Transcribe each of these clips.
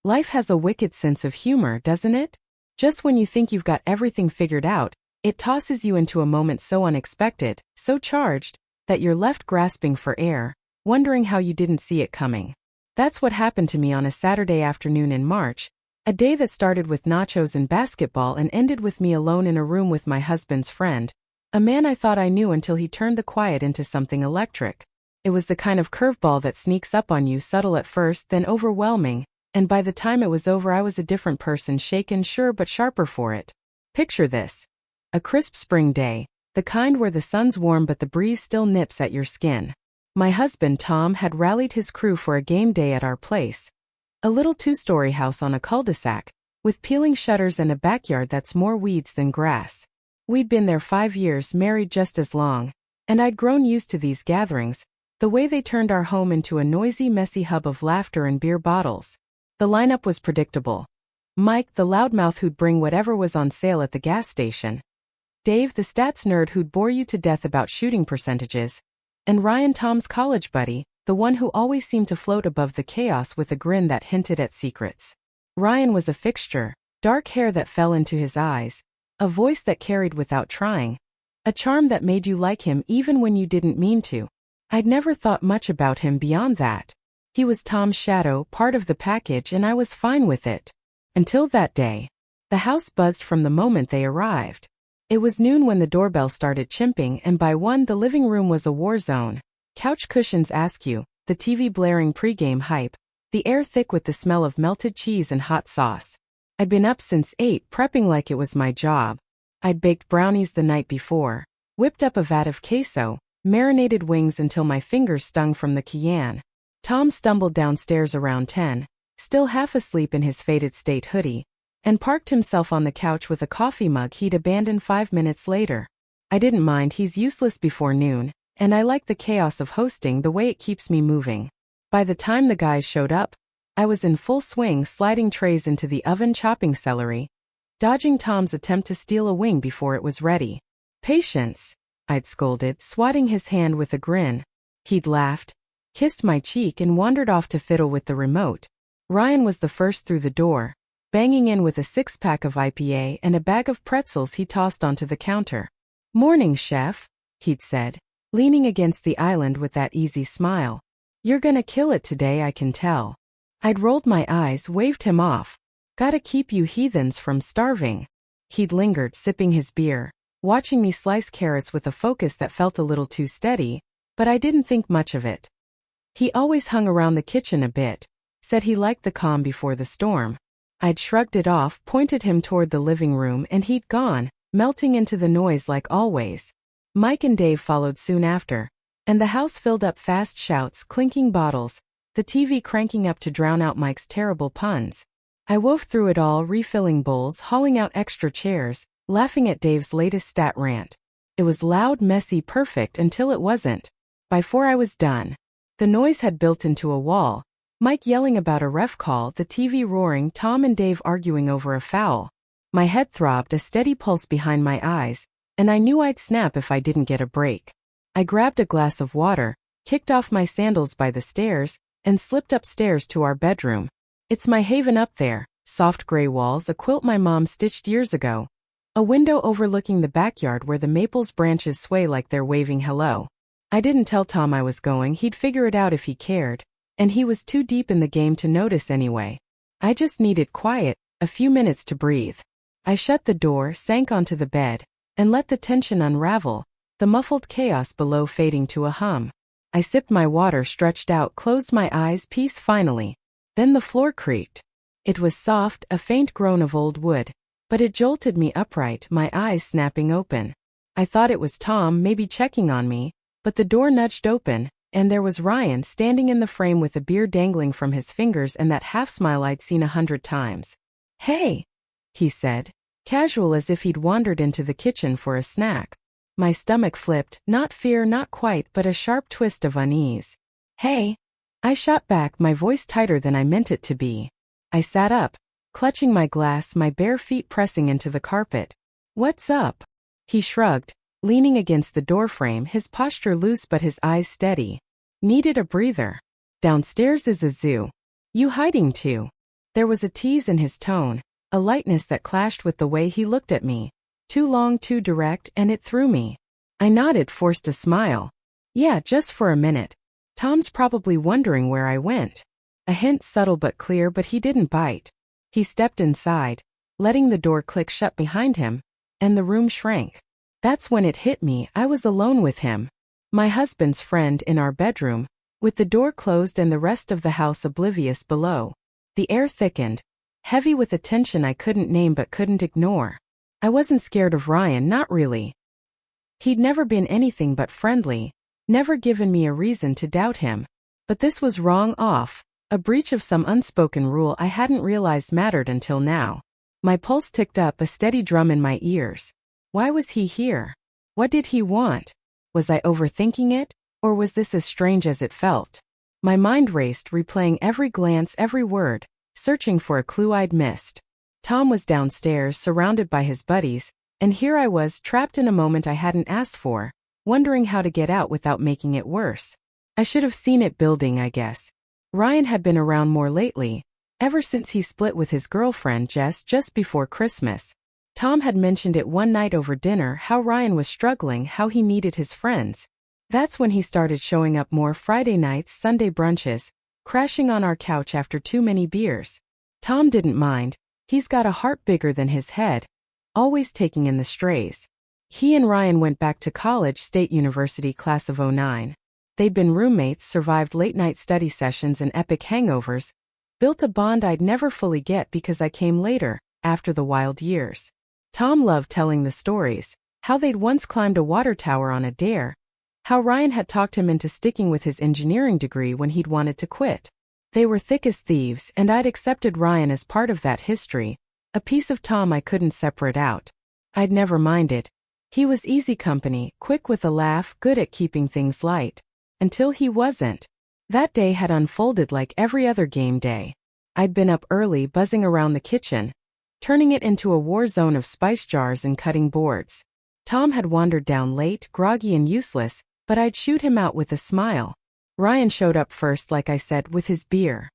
Life has a wicked sense of humor, doesn't it? Just when you think you've got everything figured out, it tosses you into a moment so unexpected, so charged, that you're left grasping for air, wondering how you didn't see it coming. That's what happened to me on a Saturday afternoon in March, a day that started with nachos and basketball and ended with me alone in a room with my husband's friend, a man I thought I knew until he turned the quiet into something electric. It was the kind of curveball that sneaks up on you, subtle at first, then overwhelming, and by the time it was over I was a different person, shaken, sure, but sharper for it. Picture this. A crisp spring day, the kind where the sun's warm but the breeze still nips at your skin. My husband, Tom, had rallied his crew for a game day at our place. A little two-story house on a cul-de-sac, with peeling shutters and a backyard that's more weeds than grass. We'd been there 5 years, married just as long, and I'd grown used to these gatherings, the way they turned our home into a noisy, messy hub of laughter and beer bottles. The lineup was predictable. Mike, the loudmouth who'd bring whatever was on sale at the gas station. Dave, the stats nerd who'd bore you to death about shooting percentages. And Ryan, Tom's college buddy, the one who always seemed to float above the chaos with a grin that hinted at secrets. Ryan was a fixture, dark hair that fell into his eyes, a voice that carried without trying, a charm that made you like him even when you didn't mean to. I'd never thought much about him beyond that. He was Tom's shadow, part of the package, and I was fine with it. Until that day. The house buzzed from the moment they arrived. It was noon when the doorbell started chimping, and by 1 the living room was a war zone. Couch cushions askew, the TV blaring pregame hype, the air thick with the smell of melted cheese and hot sauce. I'd been up since 8, prepping like it was my job. I'd baked brownies the night before, whipped up a vat of queso, marinated wings until my fingers stung from the cayenne. Tom stumbled downstairs around 10, still half asleep in his faded state hoodie, and parked himself on the couch with a coffee mug he'd abandoned 5 minutes later. I didn't mind, he's useless before noon, and I like the chaos of hosting, the way it keeps me moving. By the time the guys showed up, I was in full swing, sliding trays into the oven, chopping celery, dodging Tom's attempt to steal a wing before it was ready. Patience, I'd scolded, swatting his hand with a grin. He'd laughed, kissed my cheek, and wandered off to fiddle with the remote. Ryan was the first through the door, banging in with a 6-pack of IPA and a bag of pretzels he tossed onto the counter. "Morning, chef," he'd said, leaning against the island with that easy smile. "You're gonna kill it today, I can tell." I'd rolled my eyes, waved him off. "Gotta keep you heathens from starving." He'd lingered, sipping his beer, watching me slice carrots with a focus that felt a little too steady, but I didn't think much of it. He always hung around the kitchen a bit, said he liked the calm before the storm. I'd shrugged it off, pointed him toward the living room, and he'd gone, melting into the noise like always. Mike and Dave followed soon after, and the house filled up, fast shouts, clinking bottles, the TV cranking up to drown out Mike's terrible puns. I wove through it all, refilling bowls, hauling out extra chairs, laughing at Dave's latest stat rant. It was loud, messy, perfect until it wasn't. By 4 I was done. The noise had built into a wall. Mike yelling about a ref call, the TV roaring, Tom and Dave arguing over a foul. My head throbbed, a steady pulse behind my eyes, and I knew I'd snap if I didn't get a break. I grabbed a glass of water, kicked off my sandals by the stairs, and slipped upstairs to our bedroom. It's my haven up there, soft gray walls, a quilt my mom stitched years ago, a window overlooking the backyard where the maple's branches sway like they're waving hello. I didn't tell Tom I was going, he'd figure it out if he cared, and he was too deep in the game to notice anyway. I just needed quiet, a few minutes to breathe. I shut the door, sank onto the bed, and let the tension unravel, the muffled chaos below fading to a hum. I sipped my water, stretched out, closed my eyes, peace finally. Then the floor creaked. It was soft, a faint groan of old wood, but it jolted me upright, my eyes snapping open. I thought it was Tom, maybe checking on me, but the door nudged open, and there was Ryan standing in the frame with a beer dangling from his fingers and that half-smile I'd seen 100 times. "Hey," he said, casual as if he'd wandered into the kitchen for a snack. My stomach flipped, not fear, not quite, but a sharp twist of unease. "Hey." I shot back, my voice tighter than I meant it to be. I sat up, clutching my glass, my bare feet pressing into the carpet. "What's up?" He shrugged, leaning against the doorframe, his posture loose but his eyes steady. "Needed a breather. Downstairs is a zoo. You hiding too?" There was a tease in his tone, a lightness that clashed with the way he looked at me. Too long, too direct, and it threw me. I nodded, forced a smile. Yeah, just for a minute. Tom's probably wondering where I went. A hint, subtle but clear, but he didn't bite. He stepped inside, letting the door click shut behind him, and the room shrank. That's when it hit me. I was alone with him, my husband's friend, in our bedroom, with the door closed and the rest of the house oblivious below. The air thickened, heavy with a tension I couldn't name but couldn't ignore. I wasn't scared of Ryan, not really. He'd never been anything but friendly, never given me a reason to doubt him. But this was wrong, off, a breach of some unspoken rule I hadn't realized mattered until now. My pulse ticked up, a steady drum in my ears. Why was he here? What did he want? Was I overthinking it, or was this as strange as it felt? My mind raced, replaying every glance, every word, searching for a clue I'd missed. Tom was downstairs, surrounded by his buddies, and here I was, trapped in a moment I hadn't asked for, wondering how to get out without making it worse. I should have seen it building, I guess. Ryan had been around more lately, ever since he split with his girlfriend Jess just before Christmas. Tom had mentioned it one night over dinner, how Ryan was struggling, how he needed his friends. That's when he started showing up more, Friday nights, Sunday brunches, crashing on our couch after too many beers. Tom didn't mind. He's got a heart bigger than his head, always taking in the strays. He and Ryan went back to college, State University, class of '09. They'd been roommates, survived late-night study sessions and epic hangovers, built a bond I'd never fully get because I came later, after the wild years. Tom loved telling the stories, how they'd once climbed a water tower on a dare, how Ryan had talked him into sticking with his engineering degree when he'd wanted to quit. They were thick as thieves, and I'd accepted Ryan as part of that history, a piece of Tom I couldn't separate out. I'd never minded. He was easy company, quick with a laugh, good at keeping things light. Until he wasn't. That day had unfolded like every other game day. I'd been up early, buzzing around the kitchen, turning it into a war zone of spice jars and cutting boards. Tom had wandered down late, groggy and useless, but I'd shoot him out with a smile. Ryan showed up first, like I said, with his beer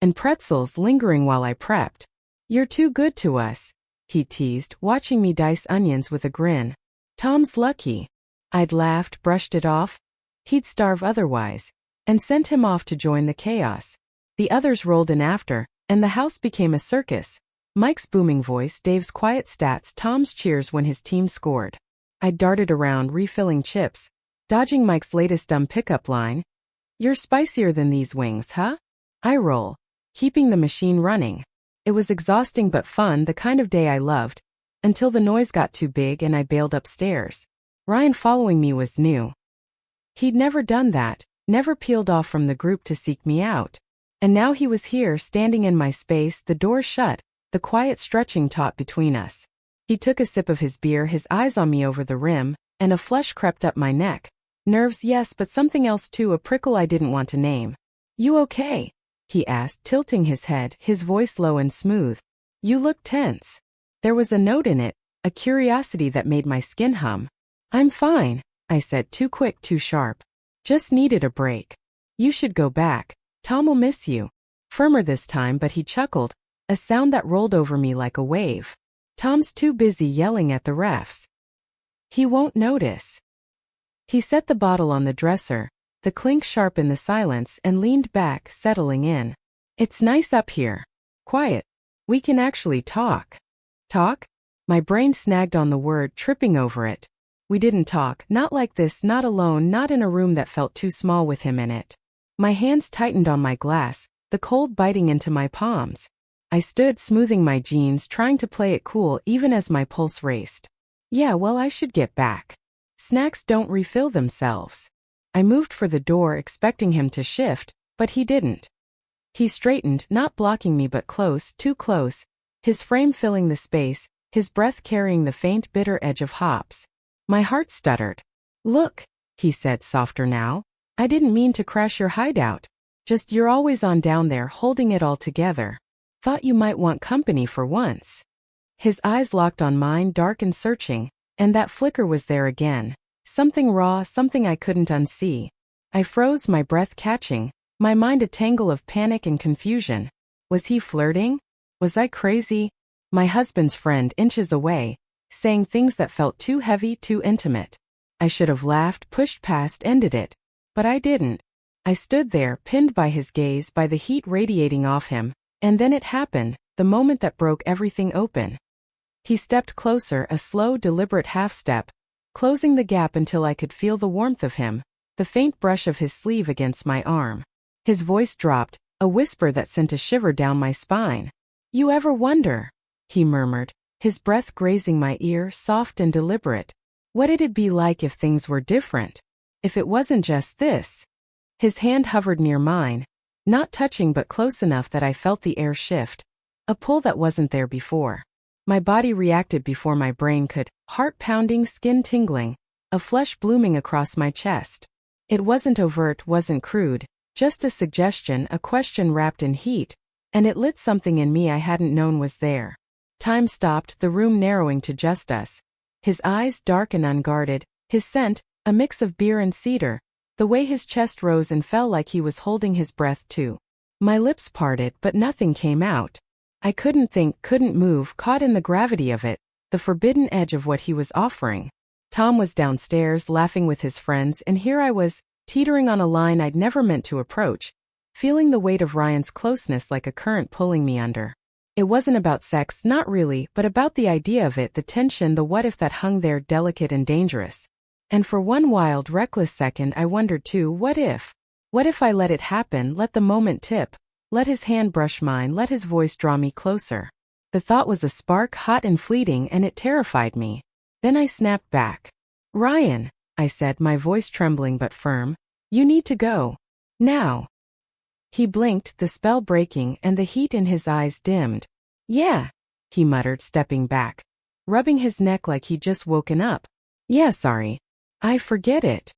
and pretzels, lingering while I prepped. "You're too good to us," he teased, watching me dice onions with a grin. "Tom's lucky." I'd laughed, brushed it off. He'd starve otherwise, and sent him off to join the chaos. The others rolled in after, and the house became a circus. Mike's booming voice, Dave's quiet stats, Tom's cheers when his team scored. I darted around, refilling chips, dodging Mike's latest dumb pickup line. "You're spicier than these wings, huh?" I roll, keeping the machine running. It was exhausting but fun, the kind of day I loved, until the noise got too big and I bailed upstairs. Ryan following me was new. He'd never done that, never peeled off from the group to seek me out. And now he was here, standing in my space, the door shut, the quiet stretching taut between us. He took a sip of his beer, his eyes on me over the rim, and a flush crept up my neck. Nerves, yes, but something else too, a prickle I didn't want to name. "You okay?" he asked, tilting his head, his voice low and smooth. "You look tense." There was a note in it, a curiosity that made my skin hum. "I'm fine," I said, too quick, too sharp. "Just needed a break." "You should go back. Tom will miss you." Firmer this time, but he chuckled, a sound that rolled over me like a wave. "Tom's too busy yelling at the refs. He won't notice." He set the bottle on the dresser, the clink sharp in the silence, and leaned back, settling in. "It's nice up here. Quiet. We can actually talk." "Talk?" My brain snagged on the word, tripping over it. We didn't talk, not like this, not alone, not in a room that felt too small with him in it. My hands tightened on my glass, the cold biting into my palms. I stood, smoothing my jeans, trying to play it cool even as my pulse raced. "Yeah, well, I should get back. Snacks don't refill themselves." I moved for the door, expecting him to shift, but he didn't. He straightened, not blocking me but close, too close, his frame filling the space, his breath carrying the faint, bitter edge of hops. My heart stuttered. "Look," he said, softer now. "I didn't mean to crash your hideout. Just you're always on down there, holding it all together. Thought you might want company for once." His eyes locked on mine, dark and searching, and that flicker was there again. Something raw, something I couldn't unsee. I froze, my breath catching, my mind a tangle of panic and confusion. Was he flirting? Was I crazy? My husband's friend inches away, saying things that felt too heavy, too intimate. I should have laughed, pushed past, ended it. But I didn't. I stood there, pinned by his gaze, by the heat radiating off him, and then it happened, the moment that broke everything open. He stepped closer, a slow, deliberate half-step, closing the gap until I could feel the warmth of him, the faint brush of his sleeve against my arm. His voice dropped, a whisper that sent a shiver down my spine. "You ever wonder?" he murmured, his breath grazing my ear, soft and deliberate. "What it'd be like if things were different? If it wasn't just this?" His hand hovered near mine, not touching but close enough that I felt the air shift, a pull that wasn't there before. My body reacted before my brain could, heart pounding, skin tingling, a flush blooming across my chest. It wasn't overt, wasn't crude, just a suggestion, a question wrapped in heat, and it lit something in me I hadn't known was there. Time stopped, the room narrowing to just us. His eyes dark and unguarded, his scent, a mix of beer and cedar, the way his chest rose and fell like he was holding his breath too. My lips parted but nothing came out. I couldn't think, couldn't move, caught in the gravity of it, the forbidden edge of what he was offering. Tom was downstairs laughing with his friends, and here I was, teetering on a line I'd never meant to approach, feeling the weight of Ryan's closeness like a current pulling me under. It wasn't about sex, not really, but about the idea of it, the tension, the what if that hung there, delicate and dangerous. And for one wild, reckless second I wondered too, what if? What if I let it happen, let the moment tip, let his hand brush mine, let his voice draw me closer? The thought was a spark, hot and fleeting, and it terrified me. Then I snapped back. "Ryan," I said, my voice trembling but firm, "you need to go. Now." He blinked, the spell breaking, and the heat in his eyes dimmed. "Yeah," he muttered, stepping back, rubbing his neck like he'd just woken up. "Yeah, sorry. I forget it."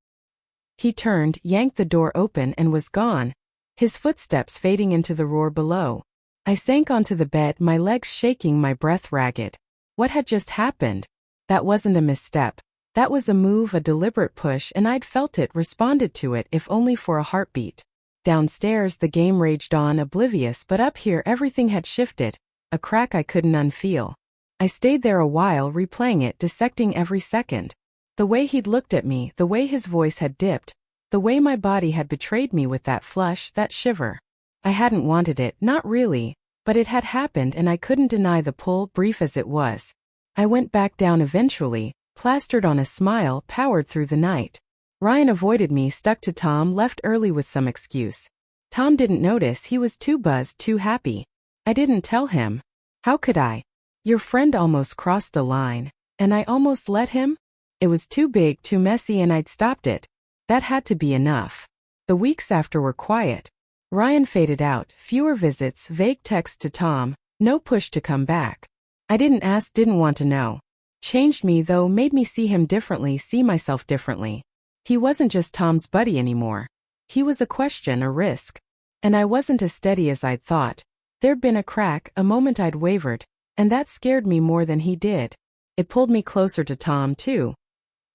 He turned, yanked the door open, and was gone, his footsteps fading into the roar below. I sank onto the bed, my legs shaking, my breath ragged. What had just happened? That wasn't a misstep. That was a move, a deliberate push, and I'd felt it, responded to it, if only for a heartbeat. Downstairs the game raged on, oblivious, but up here everything had shifted, a crack I couldn't unfeel. I stayed there a while, replaying it, dissecting every second. The way he'd looked at me, the way his voice had dipped, the way my body had betrayed me with that flush, that shiver. I hadn't wanted it, not really, but it had happened and I couldn't deny the pull, brief as it was. I went back down eventually, plastered on a smile, powered through the night. Ryan avoided me, stuck to Tom, left early with some excuse. Tom didn't notice, he was too buzzed, too happy. I didn't tell him. How could I? Your friend almost crossed a line, and I almost let him? It was too big, too messy, and I'd stopped it. That had to be enough. The weeks after were quiet. Ryan faded out, fewer visits, vague texts to Tom, no push to come back. I didn't ask, didn't want to know. Changed me though, made me see him differently, see myself differently. He wasn't just Tom's buddy anymore. He was a question, a risk. And I wasn't as steady as I'd thought. There'd been a crack, a moment I'd wavered, and that scared me more than he did. It pulled me closer to Tom too.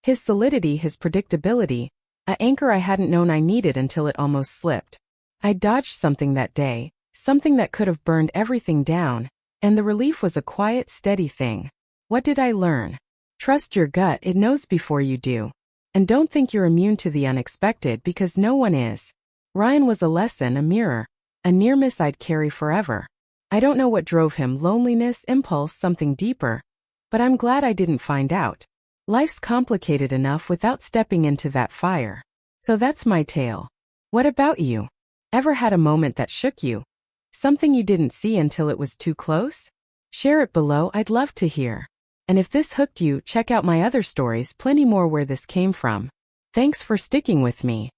His solidity, his predictability, an anchor I hadn't known I needed until it almost slipped. I dodged something that day, something that could have burned everything down, and the relief was a quiet, steady thing. What did I learn? Trust your gut, it knows before you do. And don't think you're immune to the unexpected, because no one is. Ryan was a lesson, a mirror, a near miss I'd carry forever. I don't know what drove him, loneliness, impulse, something deeper. But I'm glad I didn't find out. Life's complicated enough without stepping into that fire. So that's my tale. What about you? Ever had a moment that shook you? Something you didn't see until it was too close? Share it below, I'd love to hear. And if this hooked you, check out my other stories, plenty more where this came from. Thanks for sticking with me.